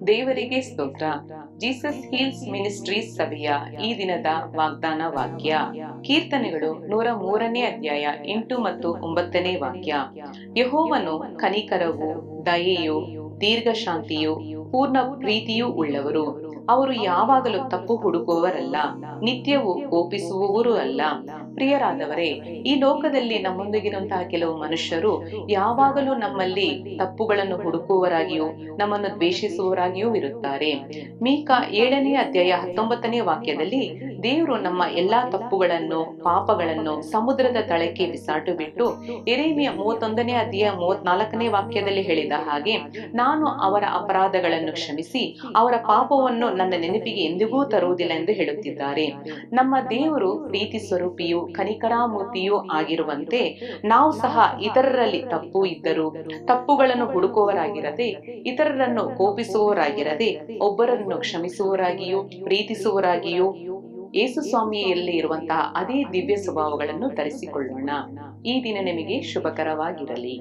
ದೇವರಿಗೆ ಸ್ತೋತ್ರ. Jesus heels ministries ಸಭೆಯ ಈ ದಿನದ ವಾಗ್ದಾನ ವಾಕ್ಯ ಕೀರ್ತನೆಗಳು 103ನೇ ಅಧ್ಯಾಯ 8 ಮತ್ತು 9ನೇ ವಾಕ್ಯ. ಯೆಹೋವನು ಕನಿಕರವೂ ದಯೆಯೂ ದೀರ್ಘಶಾಂತಿಯೂ ಪೂರ್ಣ ಪ್ರೀತಿಯೂ ಉಳ್ಳವರು. ಅವರು ಯಾವಾಗಲೂ ತಪ್ಪು ಹುಡುಕುವವರಲ್ಲ, ನಿತ್ಯವೂ ಕೋಪಿಸುವವರೂ ಅಲ್ಲ. ಪ್ರಿಯರಾದವರೇ, ಈ ಲೋಕದಲ್ಲಿ ನಮ್ಮೊಂದಿಗಿರುವಂತಹ ಕೆಲವು ಮನುಷ್ಯರು ಯಾವಾಗಲೂ ನಮ್ಮಲ್ಲಿ ತಪ್ಪುಗಳನ್ನು ಹುಡುಕುವವರಾಗಿಯೂ ನಮ್ಮನ್ನು ದ್ವೇಷಿಸುವವರಾಗಿಯೂ ಇರುತ್ತಾರೆ. ಮೀಕ 7ನೇ ಅಧ್ಯಾಯ 19ನೇ ವಾಕ್ಯದಲ್ಲಿ ದೇವರು ನಮ್ಮ ಎಲ್ಲಾ ತಪ್ಪುಗಳನ್ನು ಪಾಪಗಳನ್ನು ಸಮುದ್ರದ ತಳಕ್ಕೆ ಬಿಸಾಟು ಬಿಟ್ಟು, ಯೆರೆಮೀಯ 31ನೇ ಅಧ್ಯಾಯ 34ನೇ ವಾಕ್ಯದಲ್ಲಿ ಹೇಳಿದ ಹಾಗೆ, ನಾನು ಅವರ ಅಪರಾಧಗಳನ್ನು ಕ್ಷಮಿಸಿ ಅವರ ಪಾಪವನ್ನು ನನ್ನ ನೆನಪಿಗೆ ಎಂದಿಗೂ ತರುವುದಿಲ್ಲ ಎಂದು ಹೇಳುತ್ತಿದ್ದಾರೆ. ನಮ್ಮ ದೇವರು ಪ್ರೀತಿ ಸ್ವರೂಪಿಯೂ ಕನಿಕರಾಮೂರ್ತಿಯೂ ಆಗಿರುವಂತೆ ನಾವು ಸಹ ಇತರರಲ್ಲಿ ತಪ್ಪು ಇದ್ದರೂ ತಪ್ಪುಗಳನ್ನು ಹುಡುಕುವವರಾಗಿರದೆ, ಇತರರನ್ನು ಕೋಪಿಸುವವರಾಗಿರದೆ, ಒಬ್ಬರನ್ನು ಕ್ಷಮಿಸುವವರಾಗಿಯೂ ಪ್ರೀತಿಸುವವರಾಗಿಯೂ ಯೇಸು ಸ್ವಾಮಿಯಲ್ಲಿ ಇರುವಂತಹ ಅದೇ ದಿವ್ಯ ಸ್ವಭಾವಗಳನ್ನು ಧರಿಸಿಕೊಳ್ಳೋಣ. ಈ ದಿನ ನಿಮಗೆ ಶುಭಕರವಾಗಿರಲಿ.